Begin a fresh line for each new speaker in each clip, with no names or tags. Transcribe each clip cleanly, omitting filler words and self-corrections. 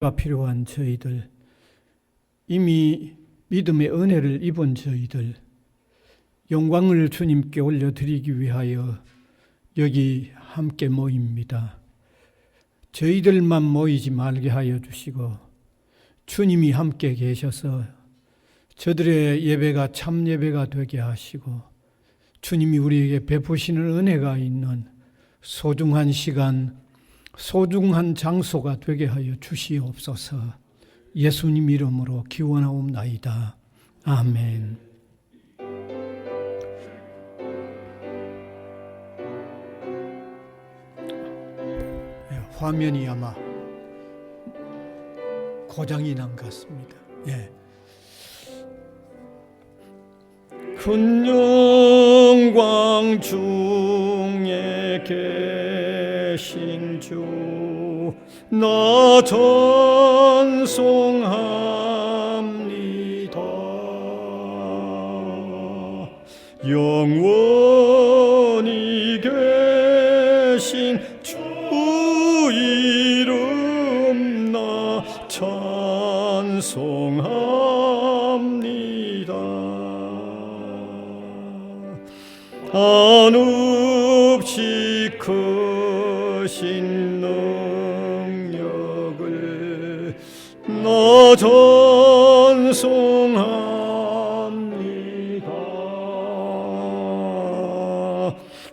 가 필요한 저희들, 이미 믿음의 은혜를 입은 저희들, 영광을 주님께 올려드리기 위하여 여기 함께 모입니다. 저희들만 모이지 말게 하여 주시고 주님이 함께 계셔서 저들의 예배가 참 예배가 되게 하시고 주님이 우리에게 베푸시는 은혜가 있는 소중한 시간, 소중한 장소가 되게 하여 주시옵소서. 예수님 이름으로 기원하옵나이다. 아멘. 화면이 아마 고장이 난 것 같습니다. 큰 영광 중에 계신 주 나 찬송합니다. 영원히 계신 주 이름 나 찬송합니다. 한없이 크신 능력을 나 찬송합니다.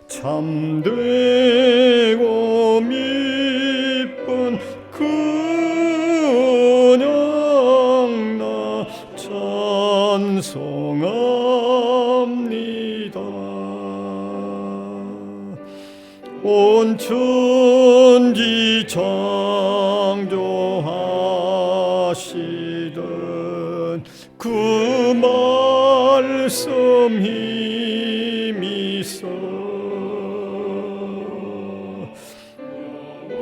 참되고 미쁜 그 은영 나 찬송합니다. 온 천지 창조하시던 그 말씀 힘이 있어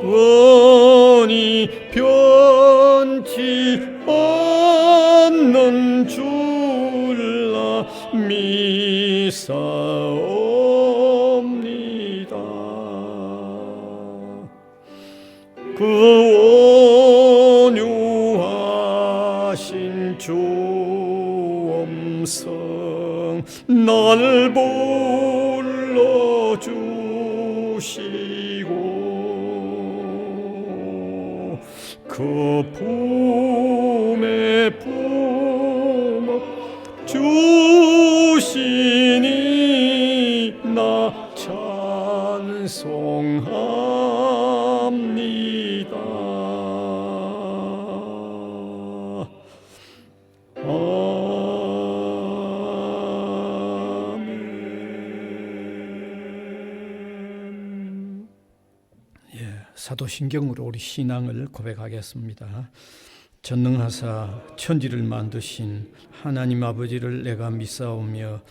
영원히 변치 않는 줄라 믿사옵니다. 그 온유하신 주 음성 날 불러주시고 그 품에 품어 주시니 나 찬송합니다. 아멘. 사도신경으로 우리 신앙을 고백하겠습니다. 전능하사 천지를 만드신 하나님 아버지를 내가 믿사오며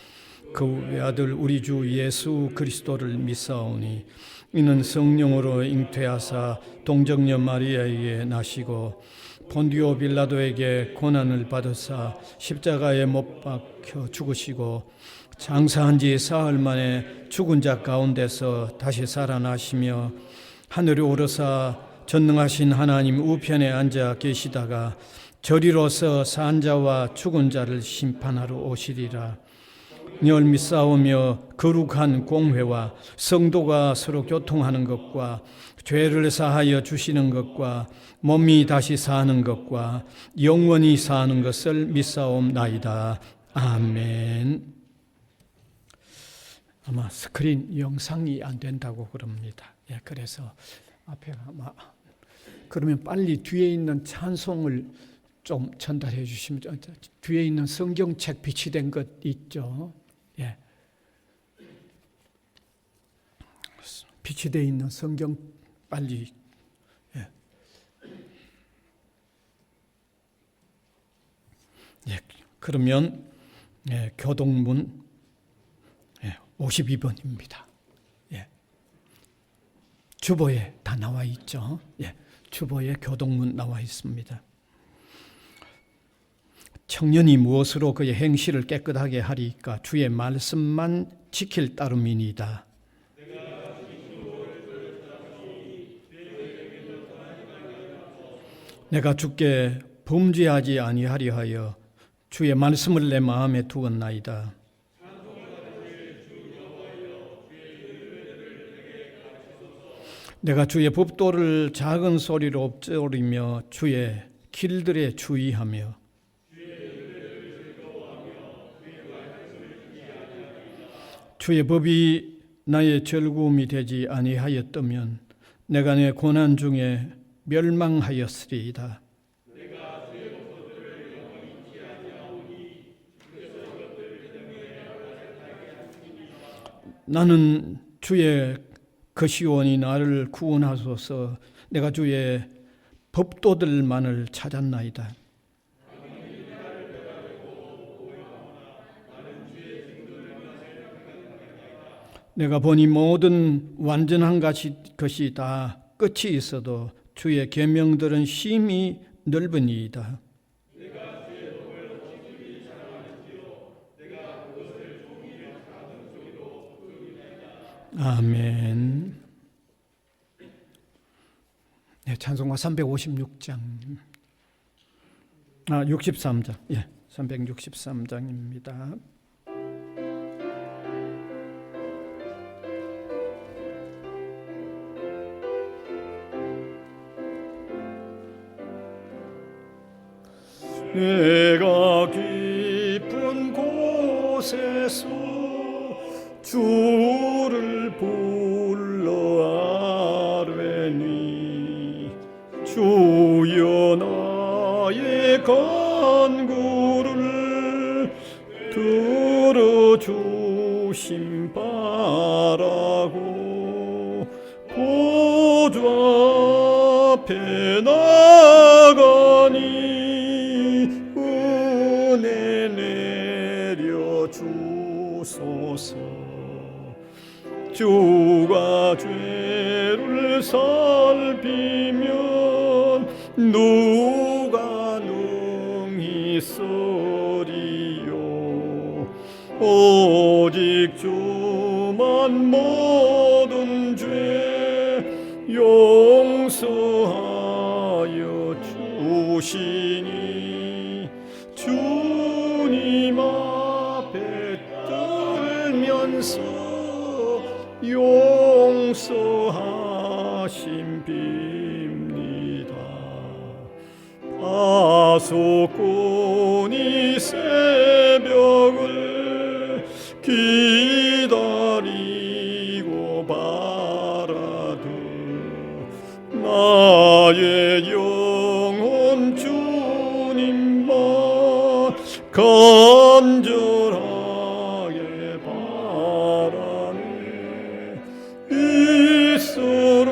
그 외아들 우리 주 예수 그리스도를 믿사오니 이는 성령으로 잉태하사 동정녀 마리아에게 나시고 본디오 빌라도에게 고난을 받으사 십자가에 못 박혀 죽으시고 장사한 지 사흘 만에 죽은 자 가운데서 다시 살아나시며 하늘에 오르사 전능하신 하나님 우편에 앉아 계시다가 저리로서 산 자와 죽은 자를 심판하러 오시리라. 늘 믿사오며 거룩한 공회와 성도가 서로 교통하는 것과 죄를 사하여 주시는 것과 몸이 다시 사는 것과 영원히 사는 것을 믿사옵나이다. 아멘. 아마 스크린 영상이 안 된다고 그럽니다. 그래서 앞에 아마 그러면 빨리 뒤에 있는 찬송을 좀 전달해 주시면 뒤에 있는 성경책 비치된 것 있죠. 비치되어 있는 성경 빨리 그러면 교동문 52번입니다. 주보에 다 나와 있죠. 주보에 교동문 나와 있습니다. 청년이 무엇으로 그의 행실을 깨끗하게 하리까 주의 말씀만 지킬 따름이니이다. 내가 주께 범죄하지 아니하려 하여 주의 말씀을 내 마음에 두었나이다. 내가 주의 법도를 작은 소리로 엎드리며 주의 길들에 주의하며 주의 법이 나의 즐거움이 되지 아니하였다면 내가 내 고난 중에 멸망하였으리이다. 나는 주의 거시원이 나를 구원하소서. 내가 주의 법도들만을 찾았나이다. 내가 보니 모든 완전한 것이 다 끝이 있어도 주의 계명들은 심히 넓으니이다. 아멘. 네, 찬송가 356장. 63장. 예, 363장입니다. 내가 깊은 곳에서 주를 불러 아뢰니 주여 나의 간구를 들어주심 바라고 보좌 앞에 나가니 은혜 내려 주소서. 주가 죄를 살피면 누가 능히 쓰리요. 오직 주만 모든 죄 용서하여 주시니 주님 앞에 떨면서 용서하심 빕니다. 파수꾼이 새벽을 기다리고 바라듯 나의 영혼 주님만 간절하게 바라네. 이스라엘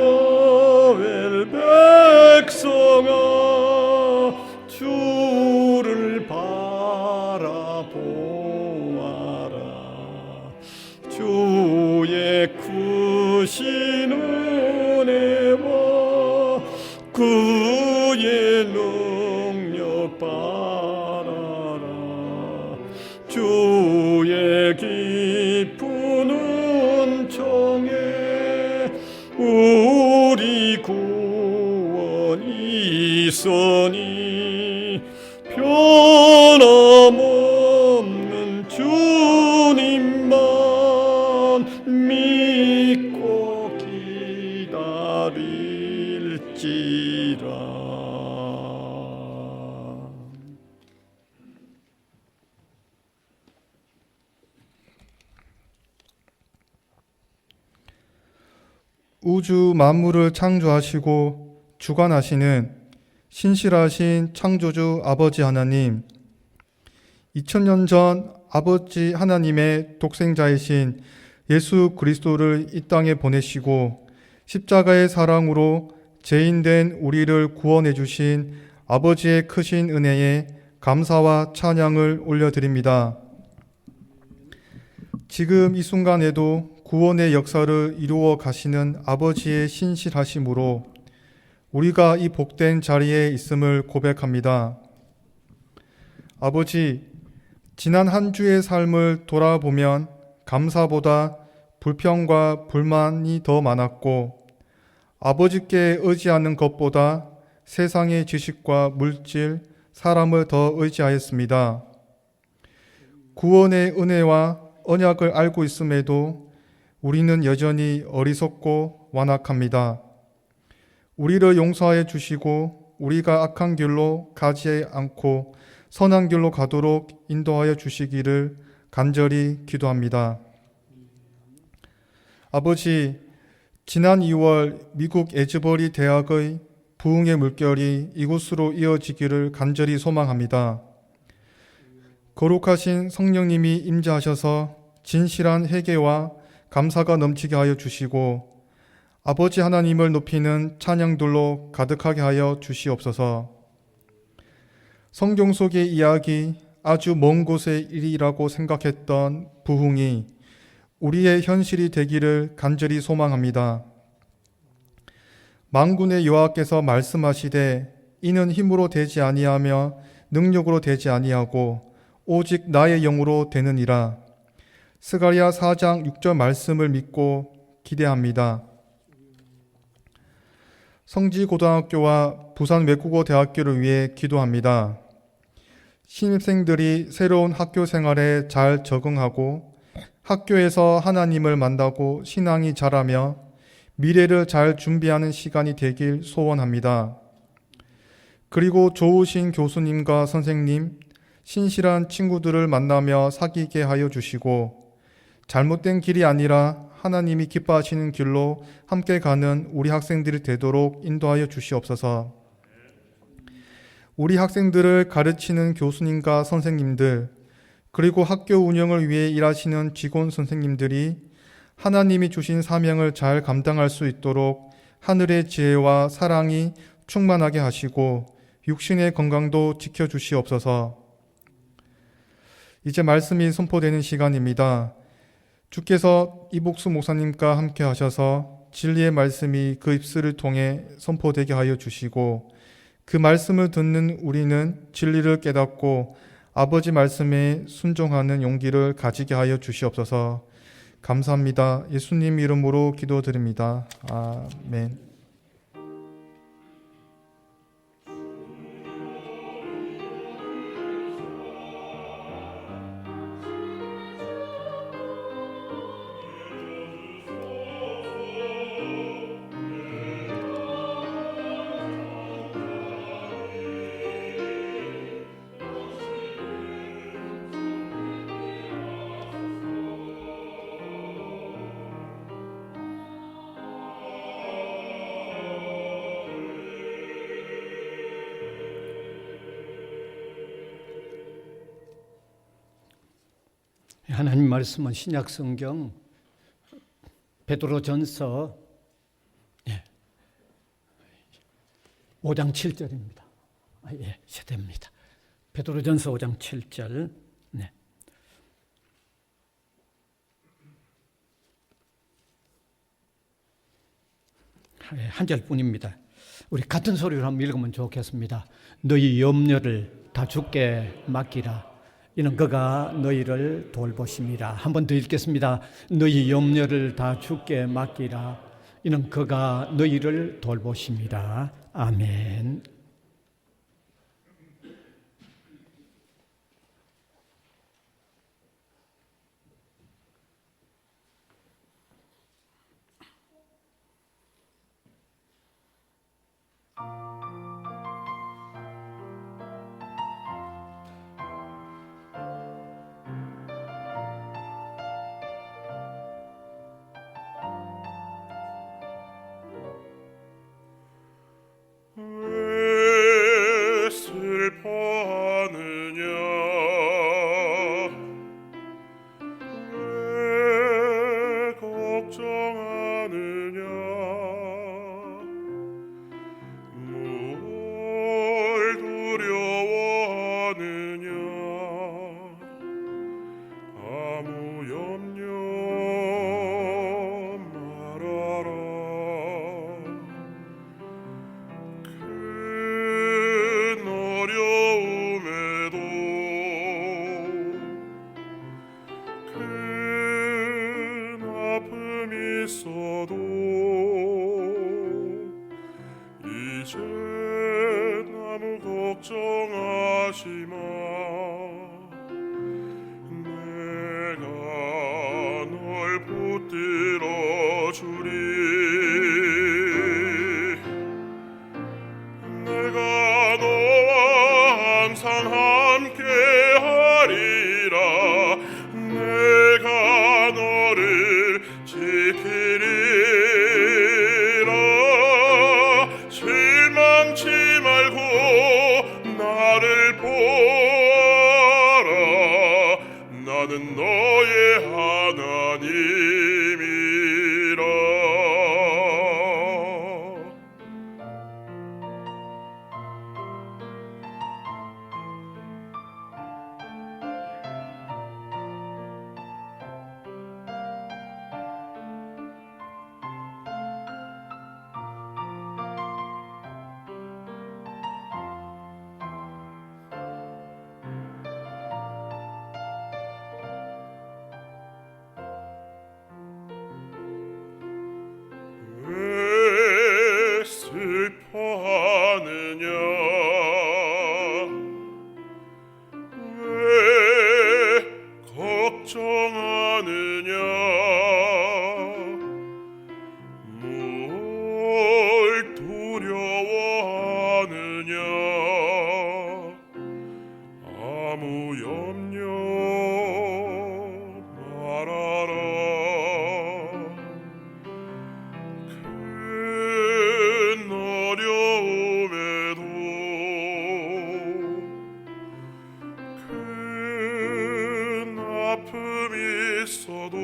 백성아 주를 바라보아라. 주의 크신 은혜와 그의 능력 바라라. 주의 깊은 은총에 우리 구원이 있으니 변함없는 주님만 믿고 기다릴지라.
우주 만물을 창조하시고 주관하시는 신실하신 창조주 아버지 하나님, 2000년 전 아버지 하나님의 독생자이신 예수 그리스도를 이 땅에 보내시고 십자가의 사랑으로 죄인된 우리를 구원해 주신 아버지의 크신 은혜에 감사와 찬양을 올려드립니다. 지금 이 순간에도 구원의 역사를 이루어 가시는 아버지의 신실하심으로 우리가 이 복된 자리에 있음을 고백합니다. 아버지, 지난 한 주의 삶을 돌아보면 감사보다 불평과 불만이 더 많았고 아버지께 의지하는 것보다 세상의 지식과 물질, 사람을 더 의지하였습니다. 구원의 은혜와 언약을 알고 있음에도 우리는 여전히 어리석고 완악합니다. 우리를 용서하여 주시고 우리가 악한 길로 가지 않고 선한 길로 가도록 인도하여 주시기를 간절히 기도합니다. 아버지, 지난 2월 미국 에즈버리 대학의 부흥의 물결이 이곳으로 이어지기를 간절히 소망합니다. 거룩하신 성령님이 임재하셔서 진실한 회개와 감사가 넘치게 하여 주시고 아버지 하나님을 높이는 찬양들로 가득하게 하여 주시옵소서. 성경 속의 이야기, 아주 먼 곳의 일이라고 생각했던 부흥이 우리의 현실이 되기를 간절히 소망합니다. 만군의 여호와께서 말씀하시되 이는 힘으로 되지 아니하며 능력으로 되지 아니하고 오직 나의 영으로 되느니라. 스가랴 4장 6절 말씀을 믿고 기대합니다. 성지고등학교와 부산외국어대학교를 위해 기도합니다. 신입생들이 새로운 학교 생활에 잘 적응하고 학교에서 하나님을 만나고 신앙이 자라며 미래를 잘 준비하는 시간이 되길 소원합니다. 그리고 좋으신 교수님과 선생님, 신실한 친구들을 만나며 사귀게 하여 주시고 잘못된 길이 아니라 하나님이 기뻐하시는 길로 함께 가는 우리 학생들이 되도록 인도하여 주시옵소서. 우리 학생들을 가르치는 교수님과 선생님들, 그리고 학교 운영을 위해 일하시는 직원 선생님들이 하나님이 주신 사명을 잘 감당할 수 있도록 하늘의 지혜와 사랑이 충만하게 하시고 육신의 건강도 지켜주시옵소서. 이제 말씀이 선포되는 시간입니다. 주께서 이복수 목사님과 함께 하셔서 진리의 말씀이 그 입술을 통해 선포되게 하여 주시고 그 말씀을 듣는 우리는 진리를 깨닫고 아버지 말씀에 순종하는 용기를 가지게 하여 주시옵소서. 감사합니다. 예수님 이름으로 기도드립니다. 아멘.
하나님 말씀은 신약 성경 베드로전서 5장 7절입니다. 세대입니다. 베드로전서 5장 7절. 한 절뿐입니다. 우리 같은 소리로 한번 읽으면 좋겠습니다. 너희 염려를 다 주께 맡기라. 이는 그가 너희를 돌보심이라. 한 번 더 읽겠습니다. 너희 염려를 다 주께 맡기라. 이는 그가 너희를 돌보심이라. 아멘.
왜 걱정하지마. 내가 널 붙들어 주리. 내가 너와 항상 함께 하리라. 내가 너를 지키리라. 실망치 말고 나를 보아라. 나는 너의 하나님이라. 왜 슬퍼하느냐. 왜 걱정하느냐. 뭘 두려워하느냐. 아무 염려 말아라. 큰 어려움에도 큰 아픔이 있어도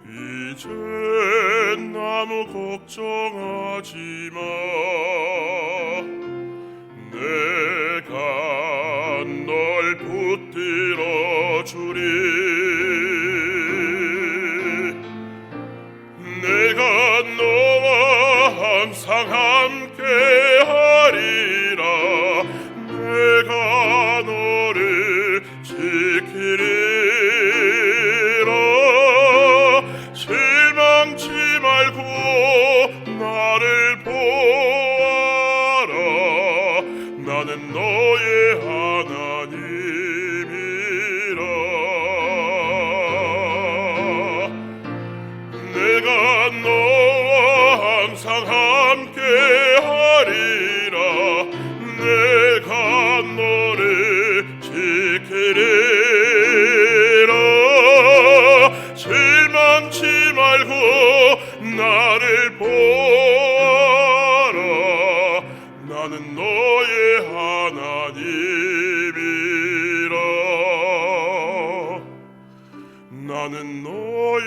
이젠 아무 걱정하지마. 내가 널 붙들어 주리. 내가 너와 항상 함께 하리라. 내가 너를 지키리라. 실망치 말고 나를 보아라. 나는 너의 하나님이라. 내가 너와 항상 함께 하리라. 내가 너를 지키리라. 실망치 말고 나를 보아라. 나는 너의 하나님이라. 나는 너의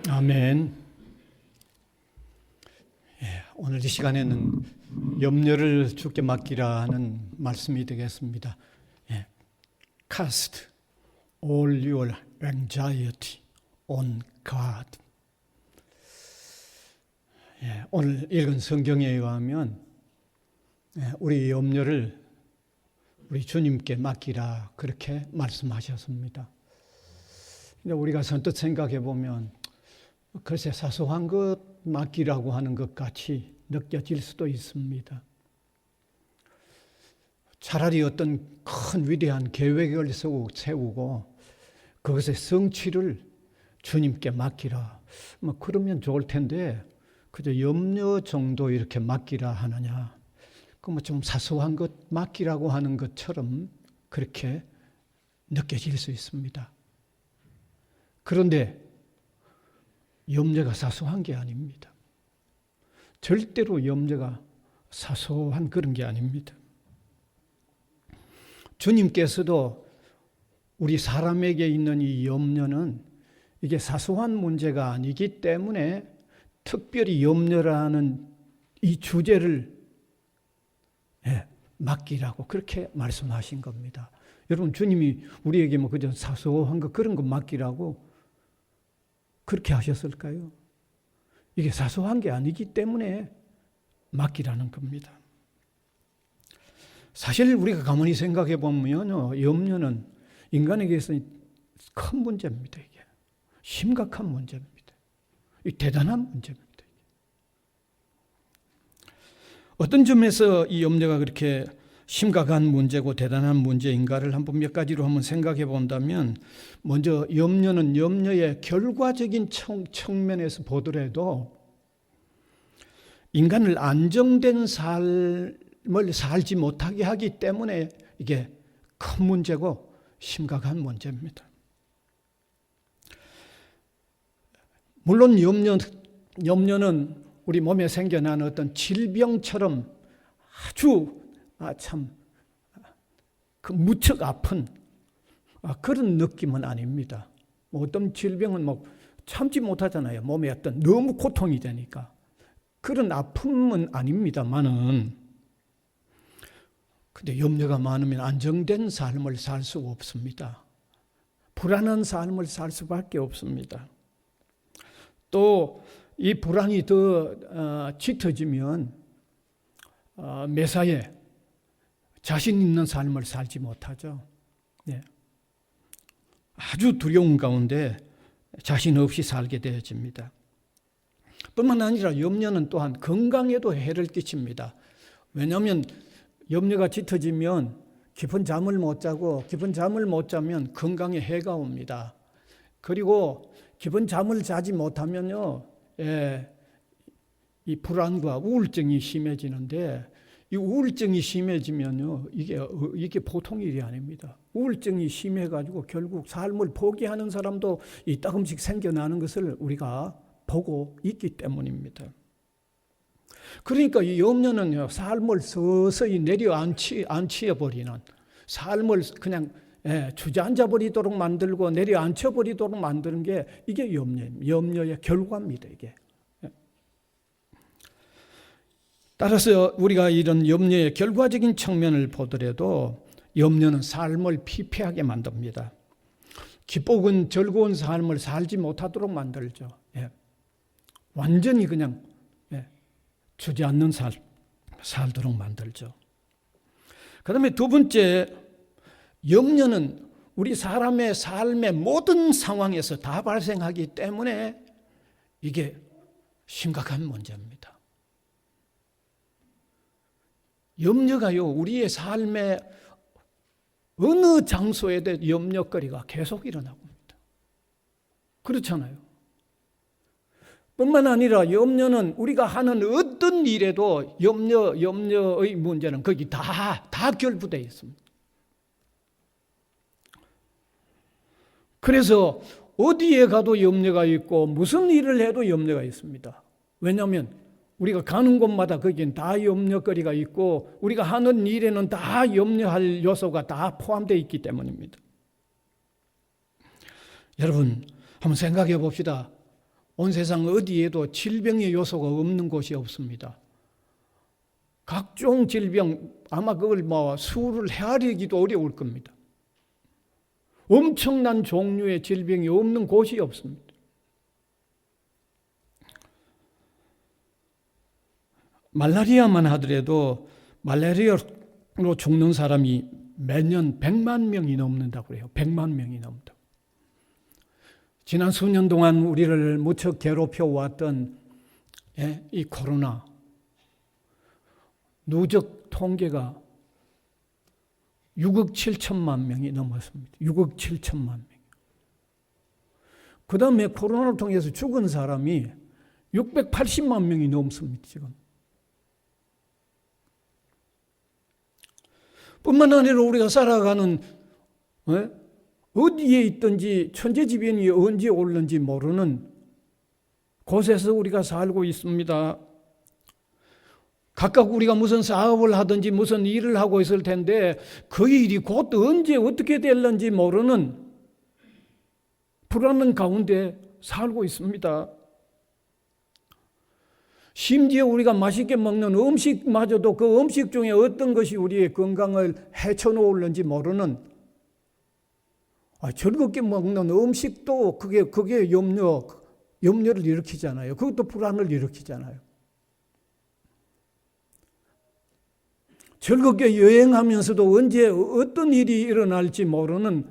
아멘. 오늘 이 시간에는 염려를 주께 맡기라 하는 말씀이 되겠습니다. Cast all your anxiety on God. 오늘 읽은 성경에 의하면 우리 염려를 우리 주님께 맡기라 그렇게 말씀하셨습니다. 근데 우리가 선뜻 생각해 보면 글쎄 사소한 것 맡기라고 하는 것 같이 느껴질 수도 있습니다. 차라리 어떤 큰 위대한 계획을 세우고 그것의 성취를 주님께 맡기라. 그러면 좋을 텐데 그저 염려 정도 이렇게 맡기라 하느냐. 좀 사소한 것 맡기라고 하는 것처럼 그렇게 느껴질 수 있습니다. 그런데 염려가 사소한 게 아닙니다. 절대로 염려가 사소한 그런 게 아닙니다. 주님께서도 우리 사람에게 있는 이 염려는 이게 사소한 문제가 아니기 때문에 특별히 염려라는 이 주제를 맡기라고 그렇게 말씀하신 겁니다. 여러분 주님이 우리에게 그저 사소한 거 그런 거 맡기라고 그렇게 하셨을까요? 이게 사소한 게 아니기 때문에 맡기라는 겁니다. 사실 우리가 가만히 생각해 보면요, 염려는 인간에게서 큰 문제입니다. 이게 심각한 문제입니다. 이 대단한 문제입니다. 어떤 점에서 이 염려가 그렇게 심각한 문제고 대단한 문제인가를 한번 몇 가지로 한번 생각해 본다면, 먼저 염려는 염려의 결과적인 측면에서 보더라도 인간을 안정된 삶을 살지 못하게 하기 때문에 이게 큰 문제고 심각한 문제입니다. 물론 염려는 우리 몸에 생겨난 어떤 질병처럼 아주 무척 아픈 그런 느낌은 아닙니다. 어떤 질병은 참지 못하잖아요. 몸에 어떤 너무 고통이 되니까. 그런 아픔은 아닙니다만은, 근데 염려가 많으면 안정된 삶을 살 수가 없습니다. 불안한 삶을 살 수밖에 없습니다. 또 이 불안이 더 짙어지면 매사에 자신 있는 삶을 살지 못하죠. 네. 아주 두려운 가운데 자신 없이 살게 되어집니다. 뿐만 아니라 염려는 또한 건강에도 해를 끼칩니다. 왜냐하면 염려가 짙어지면 깊은 잠을 못 자고, 깊은 잠을 못 자면 건강에 해가 옵니다. 그리고 깊은 잠을 자지 못하면요, 이 불안과 우울증이 심해지는데, 이 우울증이 심해지면요, 이게 보통 일이 아닙니다. 우울증이 심해가지고 결국 삶을 포기하는 사람도 이따금씩 생겨나는 것을 우리가 보고 있기 때문입니다. 그러니까 이 염려는 삶을 서서히 내려앉혀버리는, 삶을 그냥 주저앉아버리도록 만들고 내려앉혀버리도록 만드는 게 이게 염려의 결과입니다. 이게. 따라서 우리가 이런 염려의 결과적인 측면을 보더라도 염려는 삶을 피폐하게 만듭니다. 기쁘고 즐거운 삶을 살지 못하도록 만들죠. 완전히 그냥 주저앉는 삶 살도록 만들죠. 그 다음에 두 번째, 염려는 우리 사람의 삶의 모든 상황에서 다 발생하기 때문에 이게 심각한 문제입니다. 염려가요, 우리의 삶의 어느 장소에도 염려거리가 계속 일어나고 있습니다. 그렇잖아요. 뿐만 아니라 염려는 우리가 하는 어떤 일에도 염려의 문제는 거기 다 결부되어 있습니다. 그래서 어디에 가도 염려가 있고 무슨 일을 해도 염려가 있습니다. 왜냐하면 우리가 가는 곳마다 거기엔 다 염려거리가 있고 우리가 하는 일에는 다 염려할 요소가 다 포함되어 있기 때문입니다. 여러분, 한번 생각해 봅시다. 온 세상 어디에도 질병의 요소가 없는 곳이 없습니다. 각종 질병, 아마 그걸 수를 헤아리기도 어려울 겁니다. 엄청난 종류의 질병이 없는 곳이 없습니다. 말라리아만 하더라도 말라리아로 죽는 사람이 매년 100만 명이 넘는다고 그래요. 100만 명이 넘는다고. 지난 수년 동안 우리를 무척 괴롭혀왔던 이 코로나, 누적 통계가 6억 7천만 명이 넘었습니다. 6억 7천만 명. 그 다음에 코로나를 통해서 죽은 사람이 680만 명이 넘습니다. 지금. 뿐만 아니라 우리가 살아가는 어디에 있든지 천재지변이 언제 올는지 모르는 곳에서 우리가 살고 있습니다. 각각 우리가 무슨 사업을 하든지 무슨 일을 하고 있을 텐데 그 일이 곧 언제 어떻게 될는지 모르는 불안한 가운데 살고 있습니다. 심지어 우리가 맛있게 먹는 음식마저도 그 음식 중에 어떤 것이 우리의 건강을 해쳐놓을는지 모르는, 즐겁게 먹는 음식도 그게 염려를 일으키잖아요. 그것도 불안을 일으키잖아요. 즐겁게 여행하면서도 언제 어떤 일이 일어날지 모르는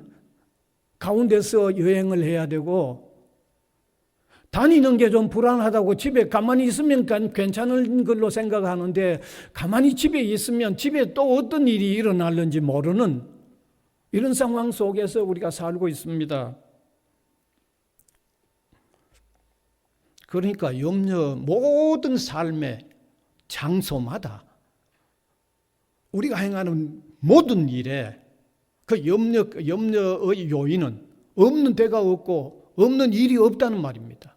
가운데서 여행을 해야 되고, 다니는 게 좀 불안하다고 집에 가만히 있으면 괜찮은 걸로 생각하는데 가만히 집에 있으면 집에 또 어떤 일이 일어날는지 모르는 이런 상황 속에서 우리가 살고 있습니다. 그러니까 모든 삶의 장소마다 우리가 행하는 모든 일에 그 염려의 요인은 없는 데가 없고 없는 일이 없다는 말입니다.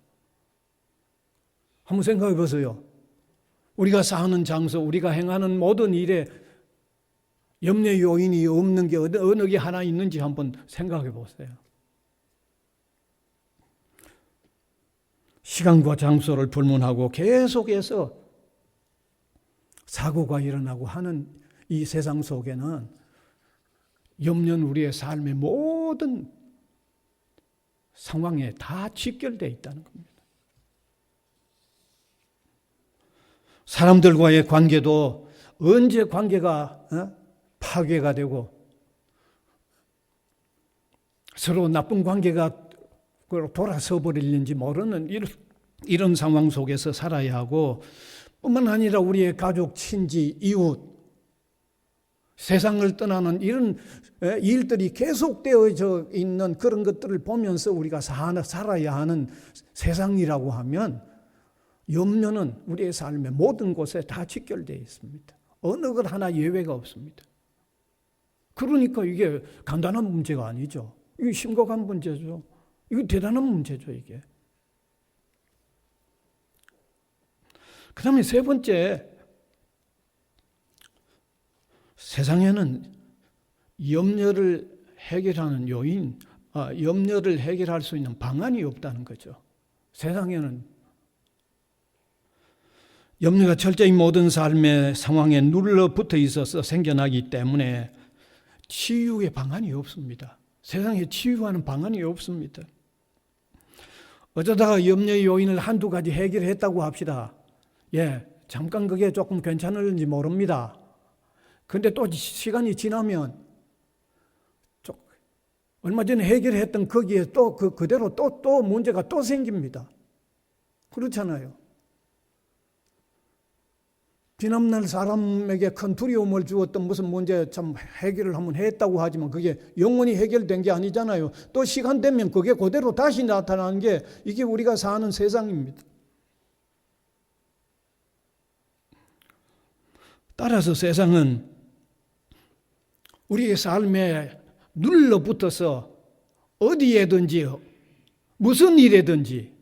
한번 생각해 보세요. 우리가 사는 장소, 우리가 행하는 모든 일에 염려 요인이 없는 게 어느 게 하나 있는지 한번 생각해 보세요. 시간과 장소를 불문하고 계속해서 사고가 일어나고 하는 이 세상 속에는 염려는 우리의 삶의 모든 상황에 다 직결되어 있다는 겁니다. 사람들과의 관계도 언제 관계가 파괴가 되고 서로 나쁜 관계가 돌아서 버리는지 모르는 이런 상황 속에서 살아야 하고, 뿐만 아니라 우리의 가족, 친지, 이웃, 세상을 떠나는 이런 일들이 계속되어져 있는 그런 것들을 보면서 우리가 살아야 하는 세상이라고 하면 염려는 우리의 삶의 모든 곳에 다 직결되어 있습니다. 어느 것 하나 예외가 없습니다. 그러니까 이게 간단한 문제가 아니죠. 이게 심각한 문제죠. 이거 대단한 문제죠, 이게. 그 다음에 세 번째, 세상에는 염려를 해결하는 염려를 해결할 수 있는 방안이 없다는 거죠. 세상에는 염려가 철저히 모든 삶의 상황에 눌러붙어 있어서 생겨나기 때문에 치유의 방안이 없습니다. 세상에 치유하는 방안이 없습니다. 어쩌다가 염려의 요인을 한두 가지 해결했다고 합시다. 잠깐 그게 조금 괜찮을지 모릅니다. 근데 또 시간이 지나면 얼마 전에 해결했던 거기에 또 그대로 또 문제가 또 생깁니다. 그렇잖아요. 지난날 사람에게 큰 두려움을 주었던 무슨 문제 참 해결을 한번 했다고 하지만 그게 영원히 해결된 게 아니잖아요. 또 시간 되면 그게 그대로 다시 나타나는 게 이게 우리가 사는 세상입니다. 따라서 세상은 우리의 삶에 눌러붙어서 어디에든지 무슨 일에든지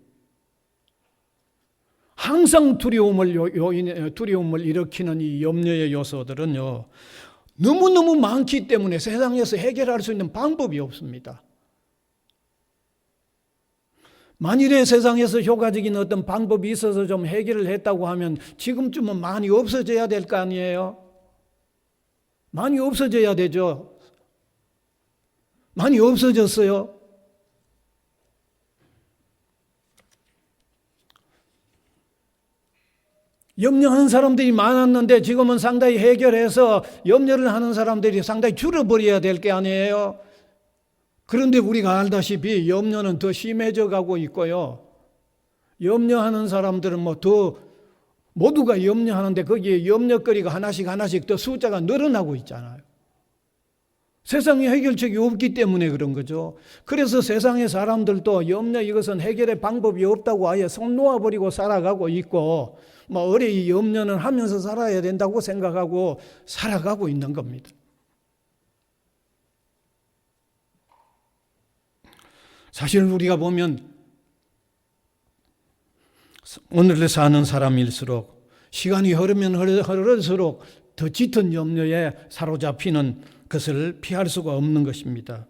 항상 두려움을 일으키는 이 염려의 요소들은요, 너무너무 많기 때문에 세상에서 해결할 수 있는 방법이 없습니다. 만일에 세상에서 효과적인 어떤 방법이 있어서 좀 해결을 했다고 하면 지금쯤은 많이 없어져야 될 거 아니에요? 많이 없어져야 되죠. 많이 없어졌어요. 염려하는 사람들이 많았는데 지금은 상당히 해결해서 염려를 하는 사람들이 상당히 줄어버려야 될 게 아니에요. 그런데 우리가 알다시피 염려는 더 심해져 가고 있고요. 염려하는 사람들은 모두가 염려하는데 거기에 염려거리가 하나씩 더 숫자가 늘어나고 있잖아요. 세상에 해결책이 없기 때문에 그런 거죠. 그래서 세상의 사람들도 이것은 해결의 방법이 없다고 아예 손 놓아버리고 살아가고 있고, 이 염려는 하면서 살아야 된다고 생각하고 살아가고 있는 겁니다. 사실 우리가 보면 오늘을 사는 사람일수록 시간이 흐르면 흐를수록 더 짙은 염려에 사로잡히는 것을 피할 수가 없는 것입니다.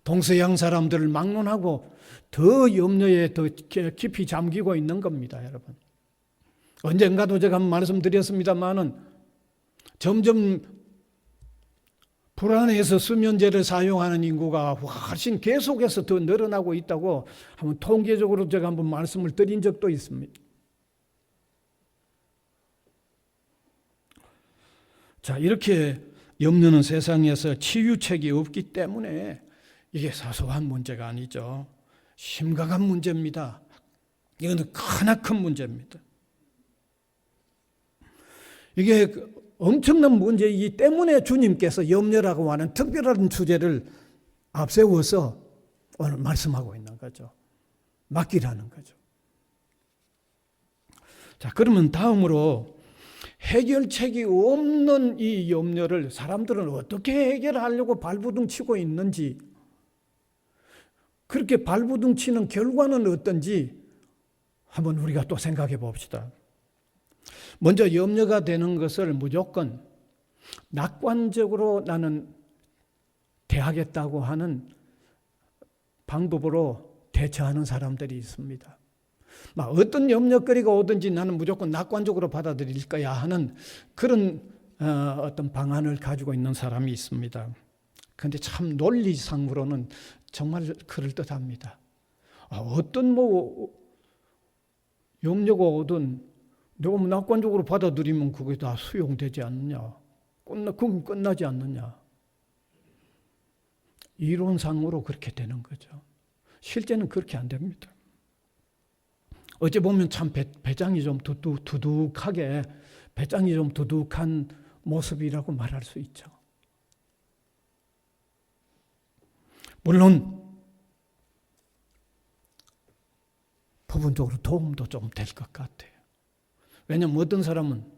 동서양 사람들을 막론하고 더 염려에 더 깊이 잠기고 있는 겁니다, 여러분. 언젠가도 제가 한번 말씀드렸습니다마는 점점 불안해서 수면제를 사용하는 인구가 훨씬 계속해서 더 늘어나고 있다고 한번 통계적으로 제가 한번 말씀을 드린 적도 있습니다. 자, 이렇게 염려는 세상에서 치유책이 없기 때문에 이게 사소한 문제가 아니죠. 심각한 문제입니다. 이거는 크나큰 문제입니다. 이게 엄청난 문제이기 때문에 주님께서 염려라고 하는 특별한 주제를 앞세워서 오늘 말씀하고 있는 거죠. 맡기라는 거죠. 자, 그러면 다음으로 해결책이 없는 이 염려를 사람들은 어떻게 해결하려고 발부둥치고 있는지, 그렇게 발부둥치는 결과는 어떤지 한번 우리가 또 생각해 봅시다. 먼저 염려가 되는 것을 무조건 낙관적으로 나는 대하겠다고 하는 방법으로 대처하는 사람들이 있습니다. 어떤 염려거리가 오든지 나는 무조건 낙관적으로 받아들일 거야 하는 그런 어떤 방안을 가지고 있는 사람이 있습니다. 그런데 참 논리상으로는 정말 그럴듯합니다. 어떤 염려가 오든 내가 낙관적으로 받아들이면 그게 다 수용되지 않느냐, 그건 끝나지 않느냐. 이론상으로 그렇게 되는 거죠. 실제는 그렇게 안 됩니다. 어찌 보면 참 배짱이 좀 두둑하게, 배짱이 좀 두둑한 모습이라고 말할 수 있죠. 물론 부분적으로 도움도 좀 될 것 같아요. 왜냐하면 어떤 사람은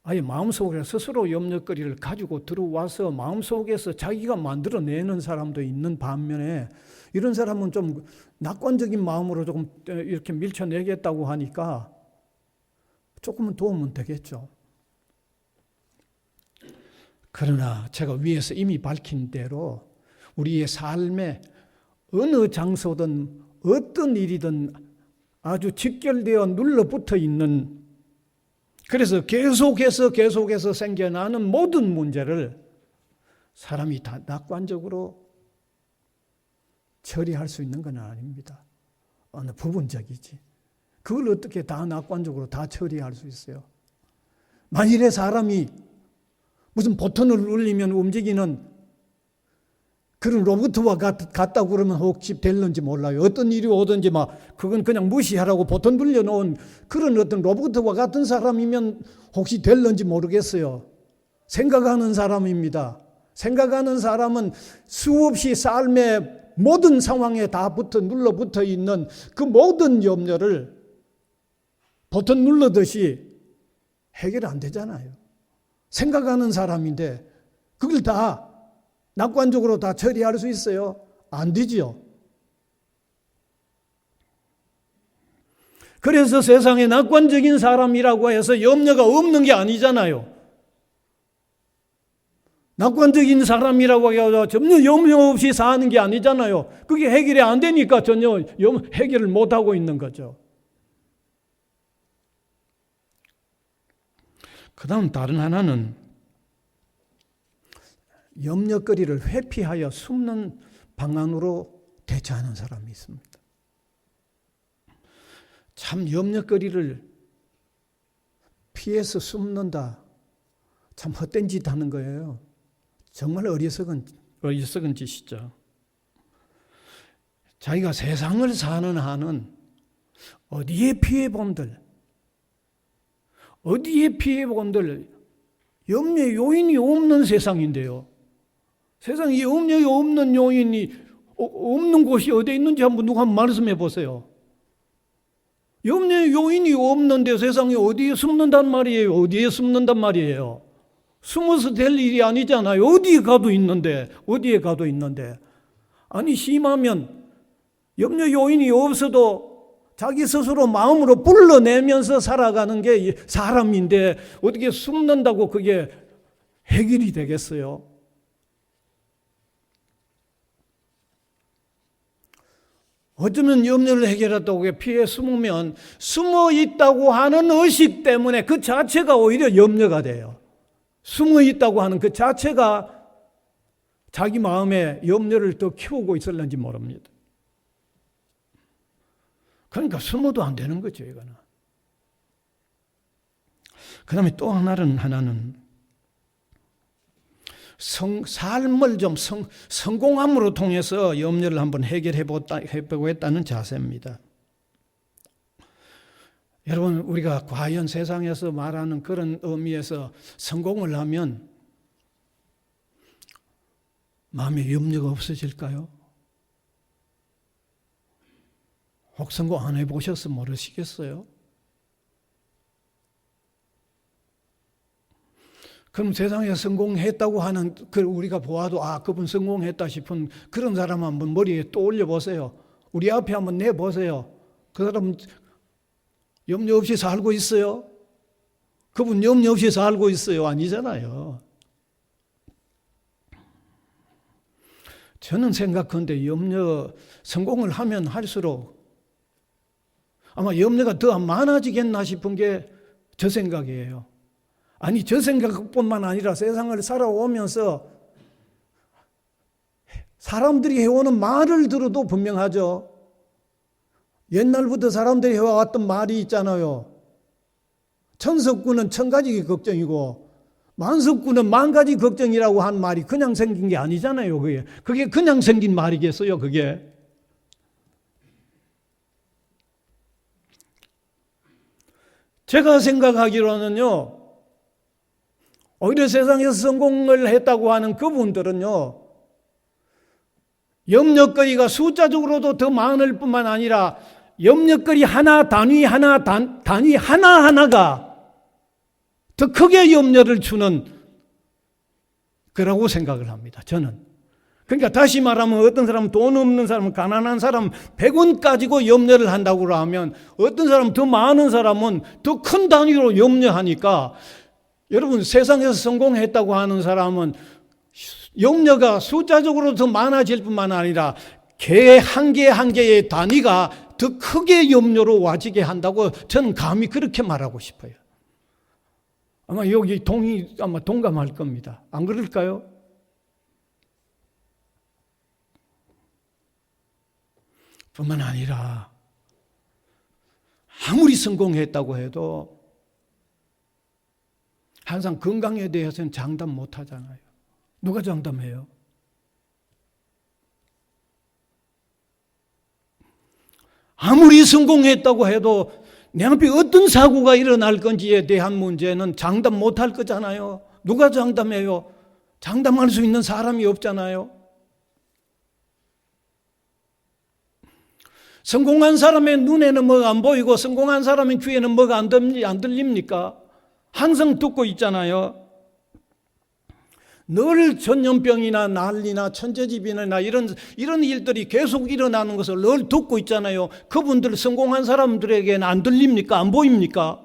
아예 마음속에 스스로 염려거리를 가지고 들어와서 마음속에서 자기가 만들어내는 사람도 있는 반면에, 이런 사람은 좀 낙관적인 마음으로 조금 이렇게 밀쳐내겠다고 하니까 조금은 도움은 되겠죠. 그러나 제가 위에서 이미 밝힌 대로 우리의 삶에 어느 장소든 어떤 일이든 아주 직결되어 눌러붙어 있는, 그래서 계속해서 생겨나는 모든 문제를 사람이 다 낙관적으로 처리할 수 있는 건 아닙니다. 어느 부분적이지. 그걸 어떻게 다 낙관적으로 다 처리할 수 있어요? 만일에 사람이 무슨 버튼을 눌리면 움직이는 그런 로봇과 같다고 그러면 혹시 될는지 몰라요. 어떤 일이 오든지 그건 그냥 무시하라고 버튼 눌려놓은 그런 어떤 로봇과 같은 사람이면 혹시 될는지 모르겠어요. 생각하는 사람입니다. 생각하는 사람은 수없이 삶의 모든 상황에 다 눌러붙어 있는 그 모든 염려를 버튼 눌러듯이 해결 안 되잖아요. 생각하는 사람인데 그걸 다 낙관적으로 다 처리할 수 있어요? 안 되지요. 그래서 세상에 낙관적인 사람이라고 해서 염려가 없는 게 아니잖아요. 낙관적인 사람이라고 해서 전혀 염려 없이 사는 게 아니잖아요. 그게 해결이 안 되니까 전혀 해결을 못하고 있는 거죠. 그 다음 다른 하나는 염려거리를 회피하여 숨는 방안으로 대처하는 사람이 있습니다. 참 염려거리를 피해서 숨는다. 참 헛된 짓 하는 거예요. 정말 어리석은 짓이죠. 자기가 세상을 사는 한은 어디에 피해본들 염려 요인이 없는 세상인데요. 세상에 염려가 없는 요인이 없는 곳이 어디에 있는지 누가 한번 말씀해 보세요. 염려 요인이 없는데 세상에 어디에 숨는단 말이에요? 어디에 숨는단 말이에요? 숨어서 될 일이 아니잖아요. 어디에 가도 있는데. 아니 심하면 염려 요인이 없어도 자기 스스로 마음으로 불러내면서 살아가는 게 사람인데 어떻게 숨는다고 그게 해결이 되겠어요? 어쩌면 염려를 해결했다고 피해 숨으면 숨어 있다고 하는 의식 때문에 그 자체가 오히려 염려가 돼요. 숨어 있다고 하는 그 자체가 자기 마음에 염려를 더 키우고 있을는지 모릅니다. 그러니까 숨어도 안 되는 거죠, 이거는. 그 다음에 또 하나는 삶을 좀 성공함으로 통해서 염려를 한번 해보고 했다는 자세입니다. 여러분, 우리가 과연 세상에서 말하는 그런 의미에서 성공을 하면 마음에 염려가 없어질까요? 혹 성공 안 해보셔서 모르시겠어요? 그럼 세상에 성공했다고 하는 우리가 보아도 그분 성공했다 싶은 그런 사람 한번 머리에 또 올려보세요. 우리 앞에 한번 내보세요. 그 사람 염려 없이 살고 있어요? 그분 염려 없이 살고 있어요? 아니잖아요. 저는 생각하는데 성공을 하면 할수록 아마 염려가 더 많아지겠나 싶은 게 저 생각이에요. 아니, 저 생각뿐만 아니라 세상을 살아오면서 사람들이 해오는 말을 들어도 분명하죠. 옛날부터 사람들이 해왔던 말이 있잖아요. 천석구는 1000가지 걱정이고 만석구는 10,000가지 걱정이라고 한 말이 그냥 생긴 게 아니잖아요. 그게 그냥 생긴 말이겠어요, 그게. 제가 생각하기로는요, 오히려 세상에서 성공을 했다고 하는 그분들은요, 염려거리가 숫자적으로도 더 많을 뿐만 아니라 염려거리 단위 하나하나가 더 크게 염려를 주는 거라고 생각을 합니다, 저는. 그러니까 다시 말하면 어떤 사람은 돈 없는 사람은 가난한 사람 100원 가지고 염려를 한다고 하면 어떤 사람은 더 많은 사람은 더 큰 단위로 염려하니까 여러분, 세상에서 성공했다고 하는 사람은 염려가 숫자적으로 더 많아질 뿐만 아니라 개 한 개 한 개의 단위가 더 크게 염려로 와지게 한다고 저는 감히 그렇게 말하고 싶어요. 아마 여기 아마 동감할 겁니다. 안 그럴까요? 뿐만 아니라 아무리 성공했다고 해도 항상 건강에 대해서는 장담 못 하잖아요. 누가 장담해요? 아무리 성공했다고 해도 내 앞에 어떤 사고가 일어날 건지에 대한 문제는 장담 못 할 거잖아요. 누가 장담해요? 장담할 수 있는 사람이 없잖아요. 성공한 사람의 눈에는 뭐가 안 보이고 성공한 사람의 귀에는 뭐가 안 들립니까? 항상 듣고 있잖아요. 늘 전염병이나 난리나 천재지변이나 이런 일들이 계속 일어나는 것을 늘 듣고 있잖아요. 그분들 성공한 사람들에게는 안 들립니까? 안 보입니까?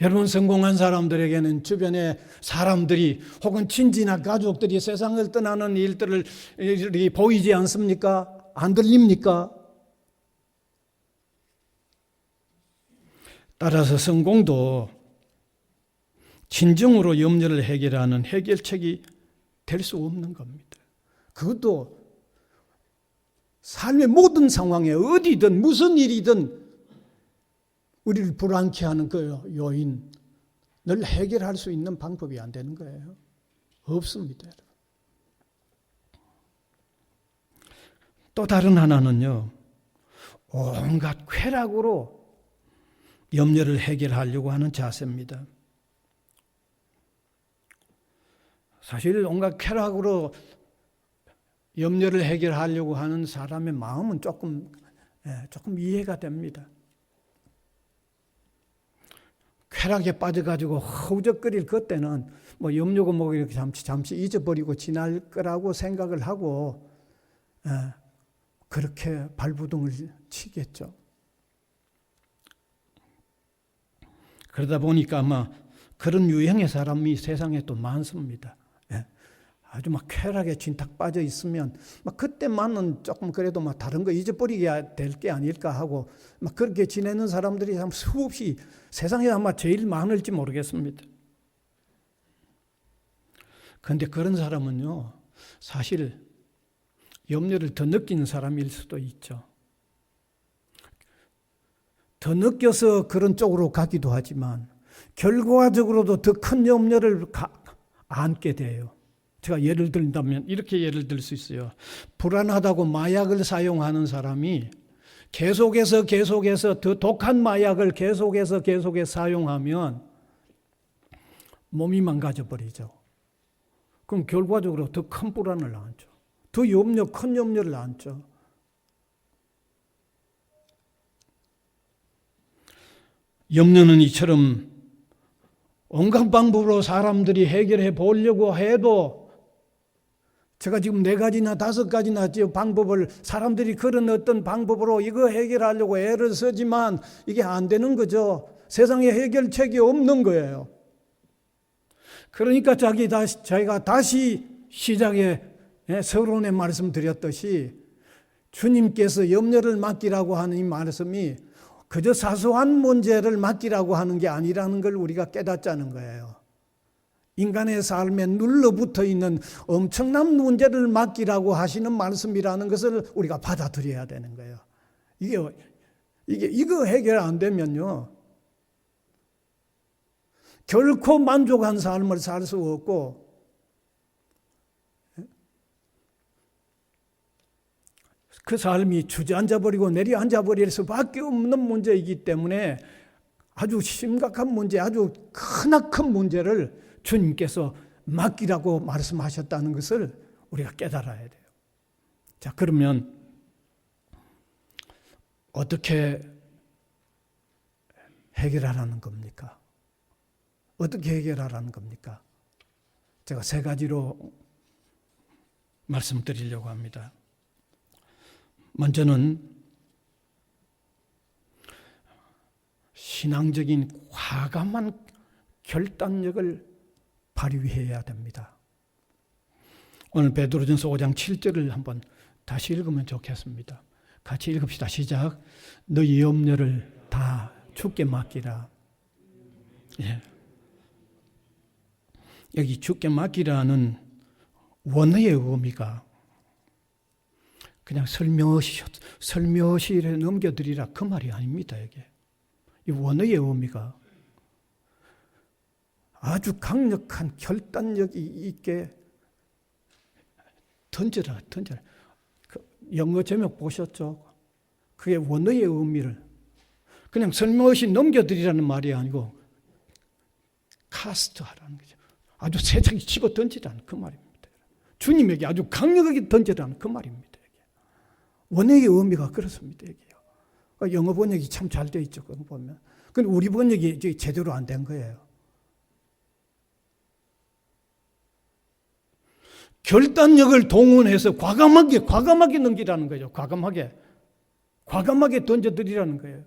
여러분, 성공한 사람들에게는 주변에 사람들이 혹은 친지나 가족들이 세상을 떠나는 일들이 보이지 않습니까? 안 들립니까? 따라서 성공도 진정으로 염려를 해결하는 해결책이 될 수 없는 겁니다. 그것도 삶의 모든 상황에 어디든 무슨 일이든 우리를 불안케 하는 그 요인을 해결할 수 있는 방법이 안 되는 거예요. 없습니다. 또 다른 하나는요, 온갖 쾌락으로 염려를 해결하려고 하는 자세입니다. 사실 온갖 쾌락으로 염려를 해결하려고 하는 사람의 마음은 조금 이해가 됩니다. 쾌락에 빠져가지고 허우적거릴 그때는 뭐 염려고 뭐 이렇게 잠시 잊어버리고 지날 거라고 생각을 하고 그렇게 발부둥을 치겠죠. 그러다 보니까 아마 그런 유형의 사람이 세상에 또 많습니다. 아주 막 쾌락에 진탁 빠져 있으면 막 그때만은 조금 그래도 막 다른 거 잊어버리게 될 게 아닐까 하고 막 그렇게 지내는 사람들이 참 수없이 세상에 아마 제일 많을지 모르겠습니다. 그런데 그런 사람은요, 사실 염려를 더 느끼는 사람일 수도 있죠. 더 느껴서 그런 쪽으로 가기도 하지만 결과적으로도 더 큰 염려를 안게 돼요. 제가 예를 든다면 이렇게 예를 들 수 있어요. 불안하다고 마약을 사용하는 사람이 계속해서 더 독한 마약을 계속해서 사용하면 몸이 망가져 버리죠. 그럼 결과적으로 더 큰 불안을 안죠. 더 큰 염려를 안죠. 염려는 이처럼 온갖 방법으로 사람들이 해결해 보려고 해도 제가 지금 4가지나 5가지나 방법을 사람들이 그런 어떤 방법으로 이거 해결하려고 애를 쓰지만 이게 안 되는 거죠. 세상에 해결책이 없는 거예요. 그러니까 자기가 다시 시작에 서론에 말씀드렸듯이 주님께서 염려를 맡기라고 하는 이 말씀이 그저 사소한 문제를 맡기라고 하는 게 아니라는 걸 우리가 깨닫자는 거예요. 인간의 삶에 눌러붙어 있는 엄청난 문제를 맡기라고 하시는 말씀이라는 것을 우리가 받아들여야 되는 거예요. 이거 해결 안 되면요, 결코 만족한 삶을 살 수 없고, 그 삶이 주저앉아 버리고 내려앉아 버릴 수밖에 없는 문제이기 때문에 아주 심각한 문제, 아주 크나큰 문제를 주님께서 맡기라고 말씀하셨다는 것을 우리가 깨달아야 돼요. 자, 그러면 어떻게 해결하라는 겁니까? 어떻게 해결하라는 겁니까? 제가 3가지로 말씀드리려고 합니다. 먼저는 신앙적인 과감한 결단력을 발휘해야 됩니다. 오늘 베드로전서 5장 7절을 한번 다시 읽으면 좋겠습니다. 같이 읽읍시다. 시작. 너희 염려를 다 주께 맡기라. 예. 여기 주께 맡기라는 원어의 의미가 그냥 설명시에 넘겨드리라 그 말이 아닙니다. 이게 이 원어의 의미가 아주 강력한 결단력이 있게 던져라. 그 영어 제목 보셨죠? 그게 원어의 의미를 그냥 설명시 넘겨드리라는 말이 아니고 카스트하라는 거죠. 아주 세차게 치고 던지라는 그 말입니다. 주님에게 아주 강력하게 던지라는 그 말입니다. 원어의 의미가 그렇습니다. 영어 번역이 참 잘 돼 있죠. 그거 보면. 근데 우리 번역이 제대로 안 된 거예요. 결단력을 동원해서 과감하게 넘기라는 거죠. 과감하게 던져드리라는 거예요.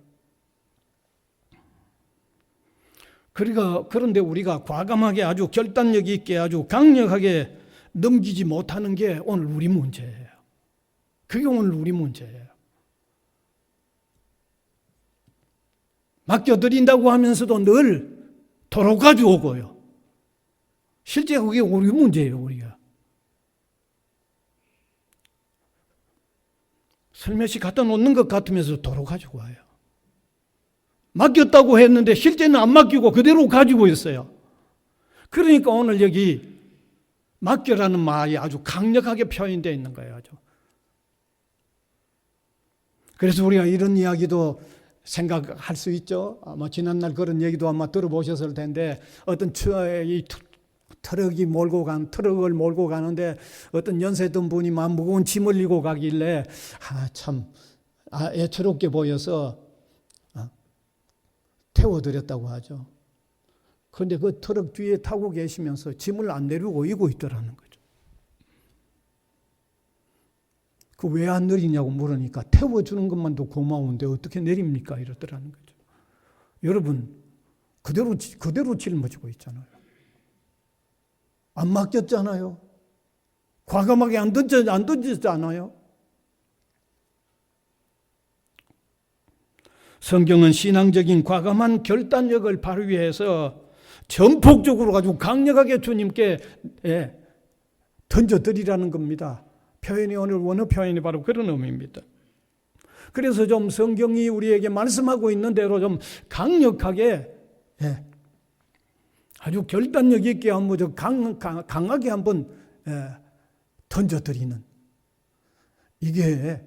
그런데 우리가 과감하게 아주 결단력 있게 아주 강력하게 넘기지 못하는 게 오늘 우리 문제예요. 그게 오늘 우리 문제예요. 맡겨드린다고 하면서도 늘 도로 가져오고요. 실제 그게 우리 문제예요. 우리가. 설명시 갖다 놓는 것 같으면서 도로 가지고 와요. 맡겼다고 했는데 실제는 안 맡기고 그대로 가지고 있어요. 그러니까 오늘 여기 맡겨라는 말이 아주 강력하게 표현되어 있는 거예요. 아주. 그래서 우리가 이런 이야기도 생각할 수 있죠. 아마 지난날 그런 얘기도 아마 들어보셨을 텐데 어떤 트럭을 몰고 가는데 어떤 연세든 분이 막 무거운 짐을 지고 가길래 애처롭게 보여서 태워드렸다고 하죠. 그런데 그 트럭 뒤에 타고 계시면서 짐을 안 내리고 이고 있더라는 거죠. 그 왜 안 내리냐고 물으니까 태워주는 것만도 고마운데 어떻게 내립니까? 이러더라는 거죠. 여러분 그대로 짊어지고 있잖아요. 안 맡겼잖아요. 과감하게 안 던졌잖아요. 성경은 신앙적인 과감한 결단력을 발휘해서 전폭적으로 아주 강력하게 주님께 던져드리라는 겁니다. 표현이 오늘 원어 표현이 바로 그런 의미입니다. 그래서 좀 성경이 우리에게 말씀하고 있는 대로 좀 강력하게, 아주 결단력 있게 한번 강하게 한번 던져드리는, 이게